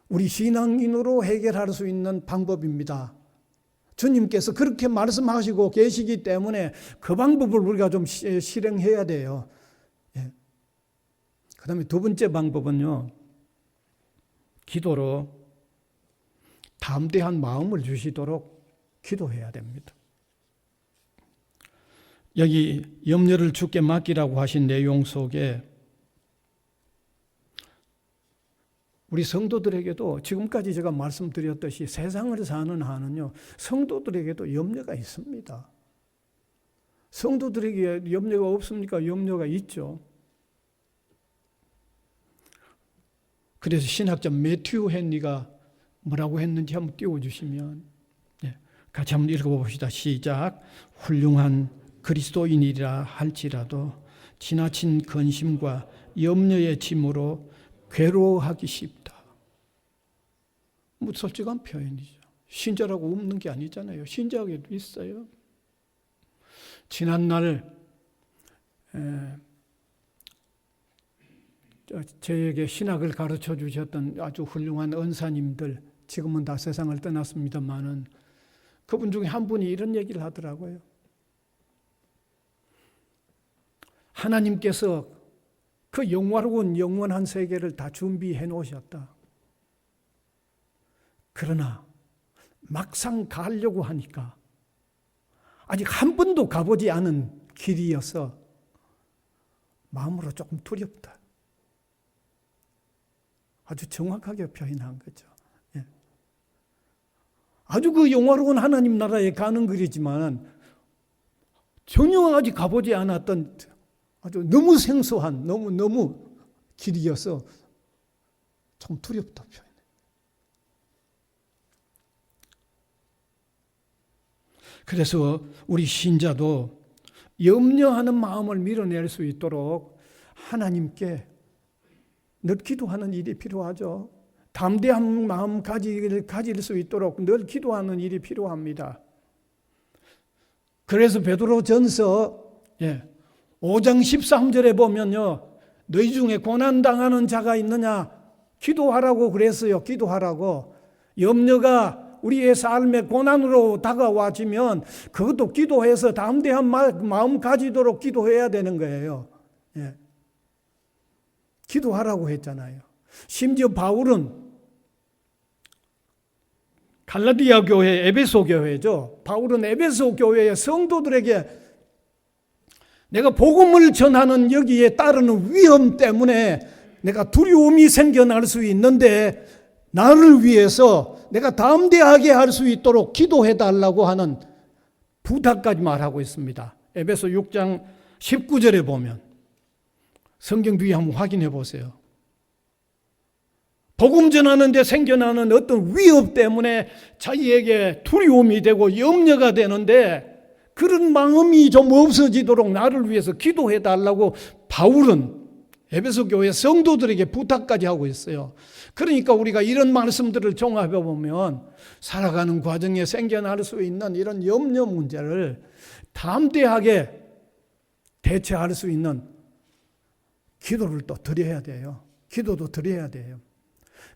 우리 신앙인으로 해결할 수 있는 방법입니다. 주님께서 그렇게 말씀하시고 계시기 때문에 그 방법을 우리가 좀 실행해야 돼요. 그 다음에 두 번째 방법은요, 기도로 담대한 마음을 주시도록 기도해야 됩니다. 여기 염려를 주께 맡기라고 하신 내용 속에 우리 성도들에게도 지금까지 제가 말씀드렸듯이 세상을 사는 한은요, 성도들에게도 염려가 있습니다. 성도들에게 염려가 없습니까? 염려가 있죠. 그래서 신학자 매튜 헨리가 뭐라고 했는지 한번 띄워주시면, 같이 한번 읽어봅시다. 시작. 훌륭한 그리스도인이라 할지라도 지나친 근심과 염려의 짐으로 괴로워하기 쉽다. 뭐 솔직한 표현이죠. 신자라고 없는 게 아니잖아요. 신자에게도 있어요. 지난날 저에게 신학을 가르쳐 주셨던 아주 훌륭한 은사님들, 지금은 다 세상을 떠났습니다만은 그분 중에 한 분이 이런 얘기를 하더라고요. 하나님께서 그 영화로운 영원한 세계를 다 준비해 놓으셨다. 그러나 막상 가려고 하니까 아직 한 번도 가보지 않은 길이어서 마음으로 조금 두렵다. 아주 정확하게 표현한 거죠. 아주 그 영화로운 하나님 나라에 가는 길이지만 전혀 아직 가보지 않았던 아주 너무 생소한 너무 길이어서 좀 두렵다 표현해. 그래서 우리 신자도 염려하는 마음을 밀어낼 수 있도록 하나님께 늘 기도하는 일이 필요하죠. 담대한 마음 가질 수 있도록 늘 기도하는 일이 필요합니다. 그래서 베드로전서 5장 13절에 보면요, 너희 중에 고난당하는 자가 있느냐 기도하라고 그랬어요. 기도하라고. 염려가 우리의 삶의 고난으로 다가와지면 그것도 기도해서 담대한 마음 가지도록 기도해야 되는 거예요. 기도하라고 했잖아요. 심지어 바울은 갈라디아 교회, 에베소 교회죠. 바울은 에베소 교회의 성도들에게 내가 복음을 전하는 여기에 따르는 위험 때문에 내가 두려움이 생겨날 수 있는데 나를 위해서 내가 담대하게 할 수 있도록 기도해달라고 하는 부탁까지 말하고 있습니다. 에베소 6장 19절에 보면 성경 뒤에 한번 확인해 보세요. 복음 전하는데 생겨나는 어떤 위협 때문에 자기에게 두려움이 되고 염려가 되는데 그런 마음이 좀 없어지도록 나를 위해서 기도해 달라고 바울은 에베소 교회 성도들에게 부탁까지 하고 있어요. 그러니까 우리가 이런 말씀들을 종합해 보면 살아가는 과정에 생겨날 수 있는 이런 염려 문제를 담대하게 대처할 수 있는 기도를 또 드려야 돼요. 기도도 드려야 돼요.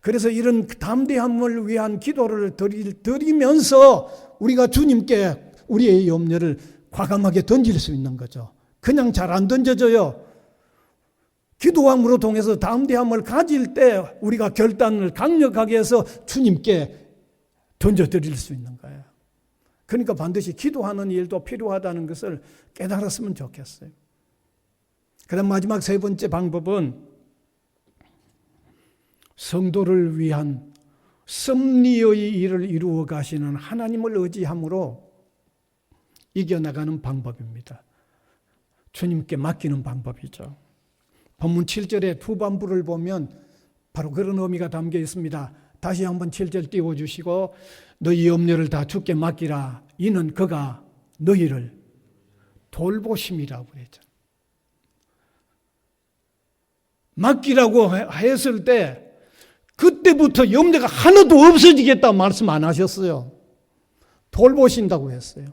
그래서 이런 담대함을 위한 기도를 드리면서 우리가 주님께 우리의 염려를 과감하게 던질 수 있는 거죠. 그냥 잘 안 던져져요. 기도함으로 통해서 담대함을 가질 때 우리가 결단을 강력하게 해서 주님께 던져드릴 수 있는 거예요. 그러니까 반드시 기도하는 일도 필요하다는 것을 깨달았으면 좋겠어요. 그다음 마지막 세 번째 방법은 성도를 위한 섭리의 일을 이루어 가시는 하나님을 의지함으로 이겨나가는 방법입니다. 주님께 맡기는 방법이죠. 본문 7절의 후반부를 보면 바로 그런 의미가 담겨 있습니다. 다시 한번 7절 띄워주시고 너희 염려를 다 주께 맡기라. 이는 그가 너희를 돌보심이라고 그랬죠. 맡기라고 했을 때 그때부터 염려가 하나도 없어지겠다고 말씀 안 하셨어요. 돌보신다고 했어요.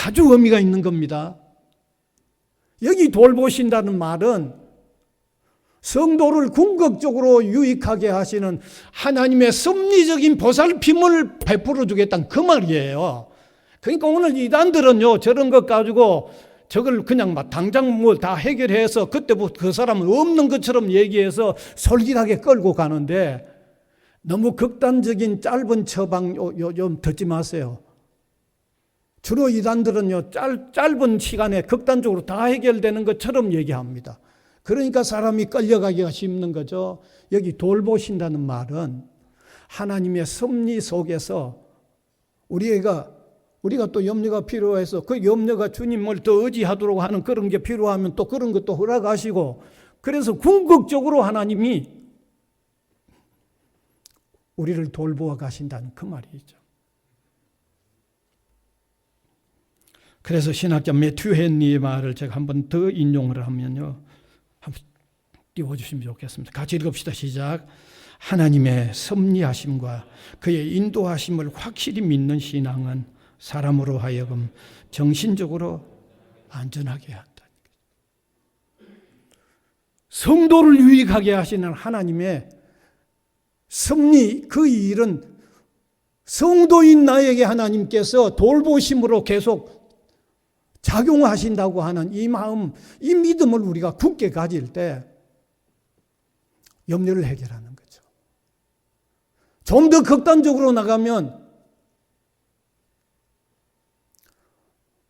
아주 의미가 있는 겁니다. 여기 돌보신다는 말은 성도를 궁극적으로 유익하게 하시는 하나님의 섭리적인 보살핌을 베풀어 주겠다는 그 말이에요. 그러니까 오늘 이단들은요, 저런 것 가지고 저걸 그냥 막 당장 뭘 다 해결해서 그때부터 그 사람은 없는 것처럼 얘기해서 솔깃하게 끌고 가는데, 너무 극단적인 짧은 처방 좀 듣지 마세요. 주로 이단들은요, 짧은 시간에 극단적으로 다 해결되는 것처럼 얘기합니다. 그러니까 사람이 끌려가기가 쉽는 거죠. 여기 돌보신다는 말은 하나님의 섭리 속에서 우리가 또 염려가 필요해서 그 염려가 주님을 더 의지하도록 하는 그런 게 필요하면 또 그런 것도 허락하시고, 그래서 궁극적으로 하나님이 우리를 돌보아 가신다는 그 말이죠. 그래서 신학자 매튜 헨리의 말을 제가 한 번 더 인용을 하면요, 한번 띄워주시면 좋겠습니다. 같이 읽읍시다. 시작. 하나님의 섭리하심과 그의 인도하심을 확실히 믿는 신앙은 사람으로 하여금 정신적으로 안전하게 한다. 성도를 유익하게 하시는 하나님의 섭리, 그 일은 성도인 나에게 하나님께서 돌보심으로 계속 작용하신다고 하는 이 마음, 이 믿음을 우리가 굳게 가질 때 염려를 해결하는 거죠. 좀 더 극단적으로 나가면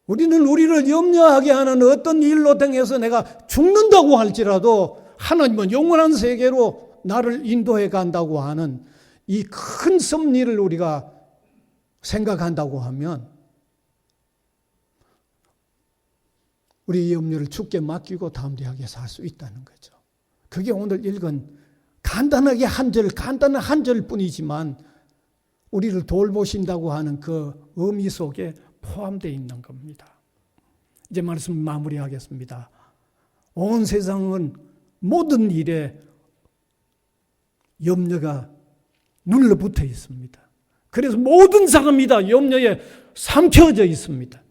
우리는 우리를 염려하게 하는 어떤 일로 통해서 내가 죽는다고 할지라도 하나님은 영원한 세계로 나를 인도해 간다고 하는 이 큰 섭리를 우리가 생각한다고 하면 우리 염려를 주께 맡기고 담대하게 살 수 있다는 거죠. 그게 오늘 읽은 간단한 한 절뿐이지만 우리를 돌보신다고 하는 그 의미 속에 포함되어 있는 겁니다. 이제 말씀 마무리하겠습니다. 온 세상은 모든 일에 염려가 눌러붙어 있습니다. 그래서 모든 사람이 다 염려에 삼켜져 있습니다.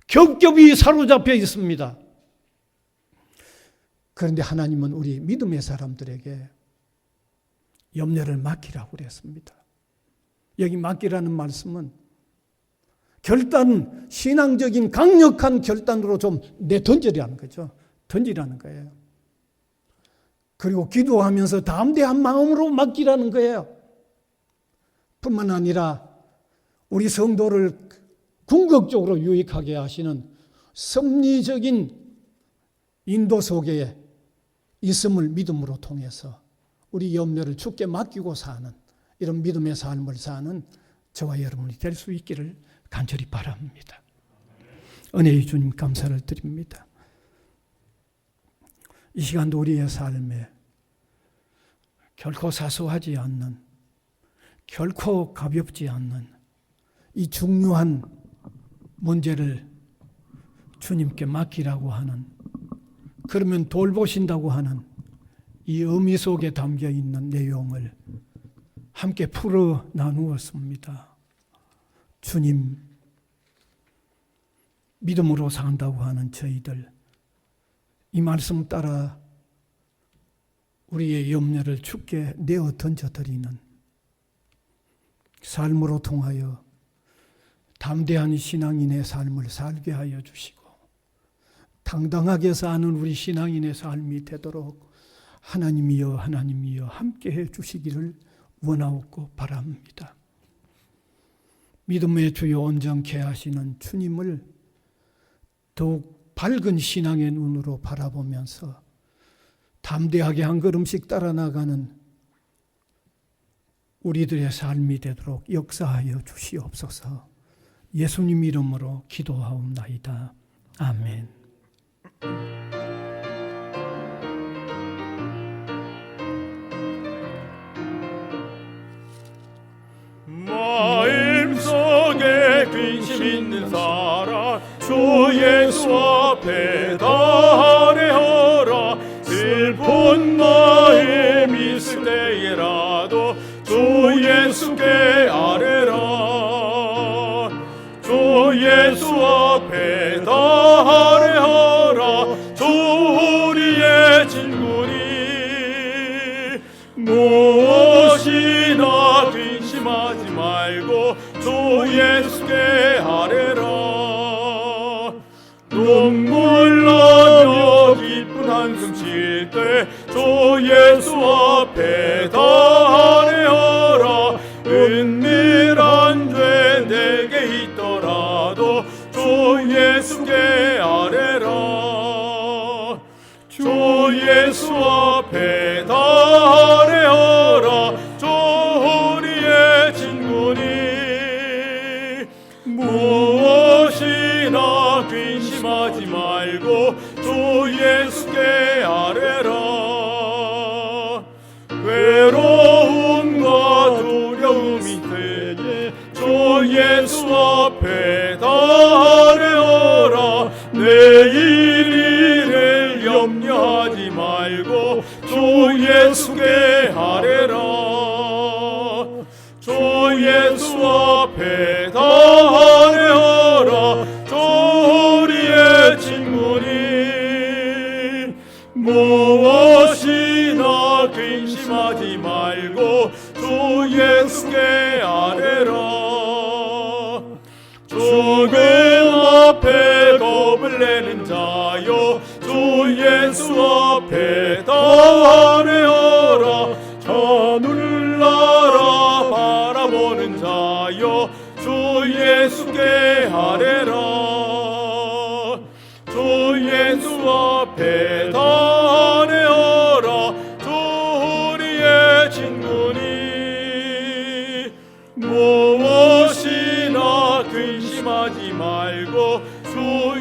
겹겹이 사로잡혀 있습니다. 그런데 하나님은 우리 믿음의 사람들에게 염려를 맡기라고 그랬습니다. 여기 맡기라는 말씀은 결단, 신앙적인 강력한 결단으로 좀 내던지라는 거죠. 던지라는 거예요. 그리고 기도하면서 담대한 마음으로 맡기라는 거예요. 뿐만 아니라 우리 성도를 궁극적으로 유익하게 하시는 섭리적인 인도 속에 있음을 믿음으로 통해서 우리 염려를 주께 맡기고 사는 이런 믿음의 삶을 사는 저와 여러분이 될 수 있기를 간절히 바랍니다. 은혜의 주님 감사를 드립니다. 이 시간도 우리의 삶에 결코 사소하지 않는, 결코 가볍지 않는 이 중요한 문제를 주님께 맡기라고 하는, 그러면 돌보신다고 하는 이 의미 속에 담겨 있는 내용을 함께 풀어 나누었습니다. 주님, 믿음으로 산다고 하는 저희들, 이 말씀 따라 우리의 염려를 주께 내어 던져드리는 삶으로 통하여 담대한 신앙인의 삶을 살게 하여 주시고 당당하게 사는 우리 신앙인의 삶이 되도록 하나님이여 함께해 주시기를 원하옵고 바랍니다. 믿음의 주요 온전케 하시는 주님을 더욱 밝은 신앙의 눈으로 바라보면서 담대하게 한 걸음씩 따라 나가는 우리들의 삶이 되도록 역사하여 주시옵소서. 예수님 이름으로 기도하옵나이다. 아멘.
마음속에 근심 있는 사람 주 예수 앞에 다 아뢰어라. 슬픈 마음 주 예수께 아뢰라. 눈물 나며 기쁜 한숨 쉴 때 주 예수 앞에 다 아뢰어라. 은밀한 죄 내게 있더라도 주 예수께 아뢰라. 주 예수 앞에 다 아뢰어라. 주 우리의 친구니 무엇이나 근심하지 말고 주 예수께 아뢰라. 외로움과 두려움이 되니 주 예수 앞에 다 아뢰어라. 내일 일을 염려하지 말고 주 예수께 아뢰라. 주 예수 앞에 다 아뢰어라. 주 우리의 친구니 무엇이나 근심하지 말고 주 예수께 아뢰라. 죽음 앞에 겁을 내는 자여 주 예수 앞에 다 아뢰어라. 하늘 나라 바라보는 자여 주 예수께 아뢰라. 주 예수 앞에 다 아뢰어라. 주 우리의 친구니 무엇이나 근심하지 말고 주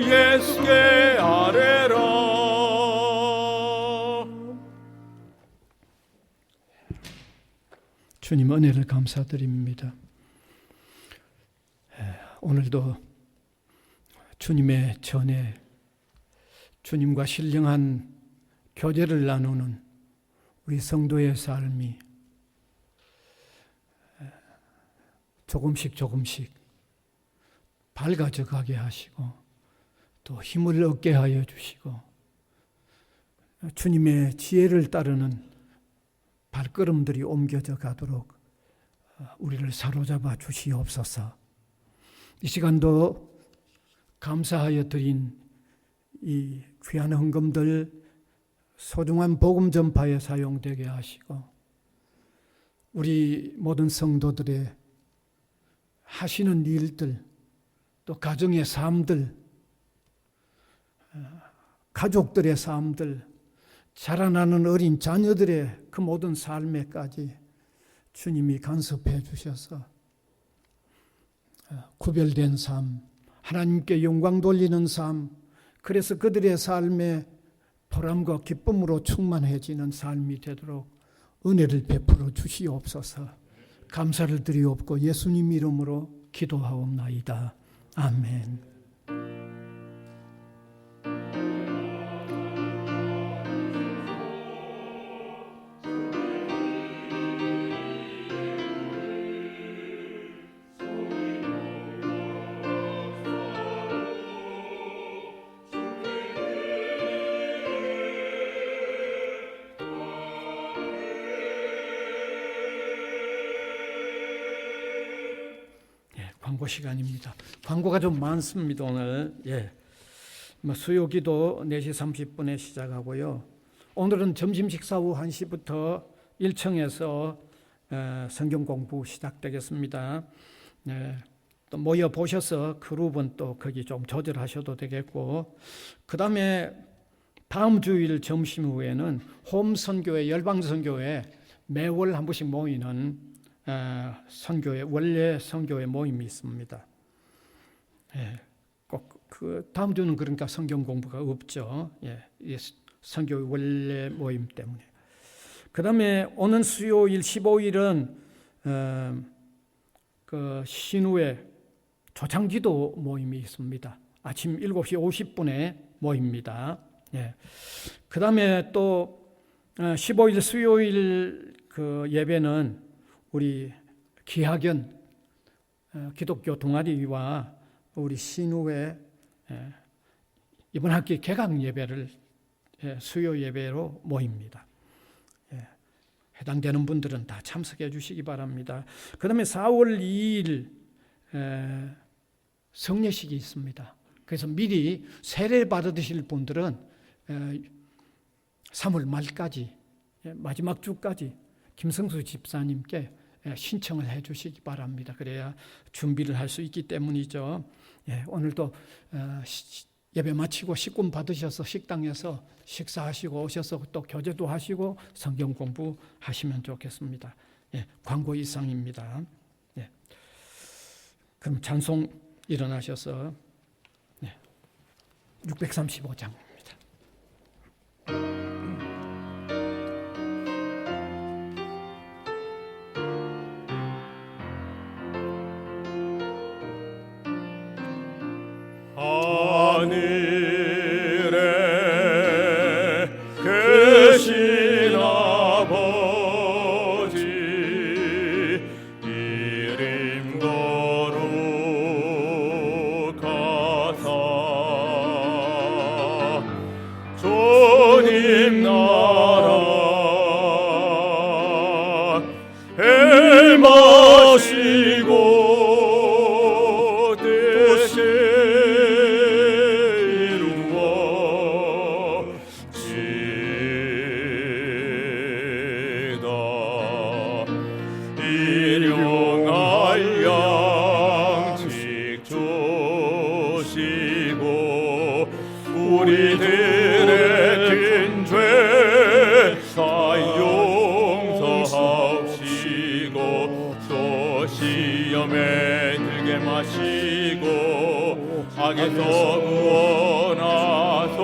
예수께 아뢰라.
주님 은혜를 감사드립니다. 오늘도 주님의 전에 주님과 신령한 교제를 나누는 우리 성도의 삶이 조금씩 밝아져 가게 하시고 또 힘을 얻게 하여 주시고 주님의 지혜를 따르는 발걸음들이 옮겨져 가도록 우리를 사로잡아 주시옵소서. 이 시간도 감사하여 드린 이 귀한 헌금들 소중한 복음 전파에 사용되게 하시고 우리 모든 성도들의 하시는 일들 또 가정의 삶들 가족들의 삶들 자라나는 어린 자녀들의 그 모든 삶에까지 주님이 간섭해 주셔서 구별된 삶, 하나님께 영광 돌리는 삶, 그래서 그들의 삶에 보람과 기쁨으로 충만해지는 삶이 되도록 은혜를 베풀어 주시옵소서. 감사를 드리옵고 예수님 이름으로 기도하옵나이다. 아멘. 광고 시간입니다. 광고가 좀 많습니다. 오늘 수요기도 4시 30분에 시작하고요. 오늘은 점심 식사 후 1시부터 1층에서 성경 공부 시작되겠습니다. 또 모여 보셔서 그룹은 또 거기 좀 조절하셔도 되겠고, 그 다음에 다음 주일 점심 후에는 홈 선교회, 열방 선교회 매월 한 번씩 모이는 선교회, 원래 선교회 모임이 있습니다. 꼭 그 다음 주는 그러니까 성경 공부가 없죠. 선교회 원래 모임 때문에. 그 다음에 오는 수요일 15일은 그 신우회 조창기도 모임이 있습니다. 아침 7시 50분에 모입니다. 그 다음에 또 15일 수요일 그 예배는 우리 기학연 기독교 동아리와 우리 신우회 이번 학기 개강 예배를 수요 예배로 모입니다. 해당되는 분들은 다 참석해 주시기 바랍니다. 그 다음에 4월 2일 성례식이 있습니다. 그래서 미리 세례 받으실 분들은 3월 말까지, 마지막 주까지 김성수 집사님께 신청을 해 주시기 바랍니다. 그래야 준비를 할 수 있기 때문이죠. 오늘도 예배 마치고 식군 받으셔서 식당에서 식사하시고 오셔서 또 교제도 하시고 성경 공부하시면 좋겠습니다. 광고 이상입니다. 그럼 찬송 일어나셔서 635장입니다.
하늘에 계신 아버지 이름 거룩하사 주님 나라 행하시고 뜻이 일용할 양식 주시고 우리들의 긴 죄 다 용서하시고 또 시험에 들게 마시고 악에서 구원하소서.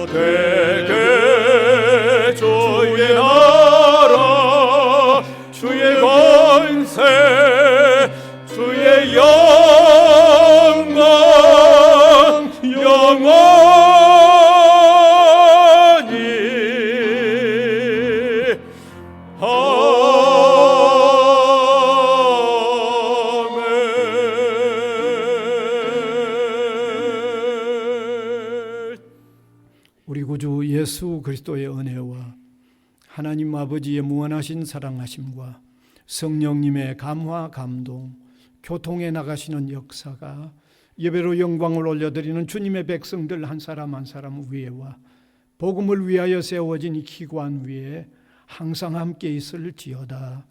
되게 주의 나라 주의 권세 주의 영광 영원히 아멘.
우리 구주 예수 그리스도의 은혜와 하나님 아버지의 무한하신 사랑하심과 성령님의 감화 감동, 교통에 나가시는 역사가 예배로 영광을 올려드리는 주님의 백성들 한 사람 한 사람 위에와 복음을 위하여 세워진 이 기관 위에 항상 함께 있을지어다.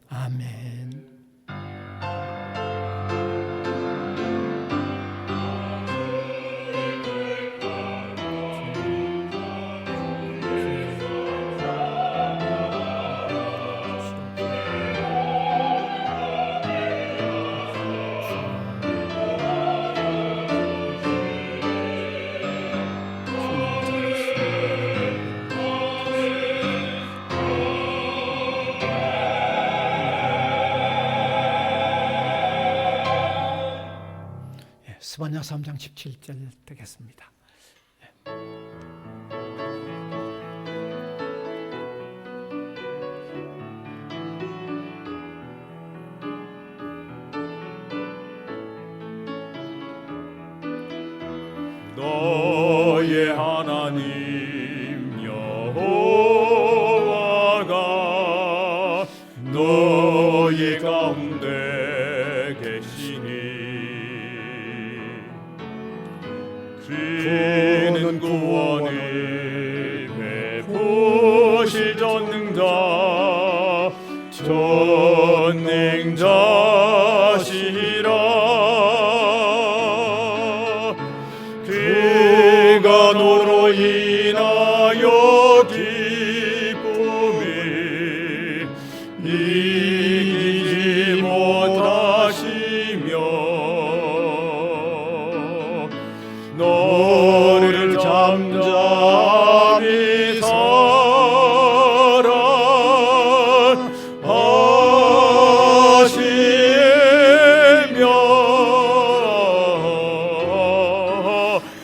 아멘. 스바냐 3장 17절 되겠습니다.
너의 하나님 여호와가 너의 가운데 계시니 그는 구원을 베푸실 전능자시라. 그가 너로 인하여 기쁨이 이기지 못하시며 너를 잠잠히 사랑하시며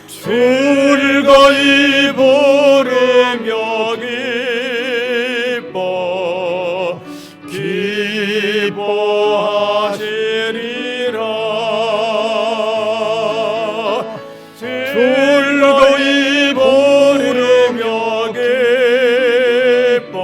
즐거이 부르며 기뻐하시리라. 즐거이 부르며 기뻐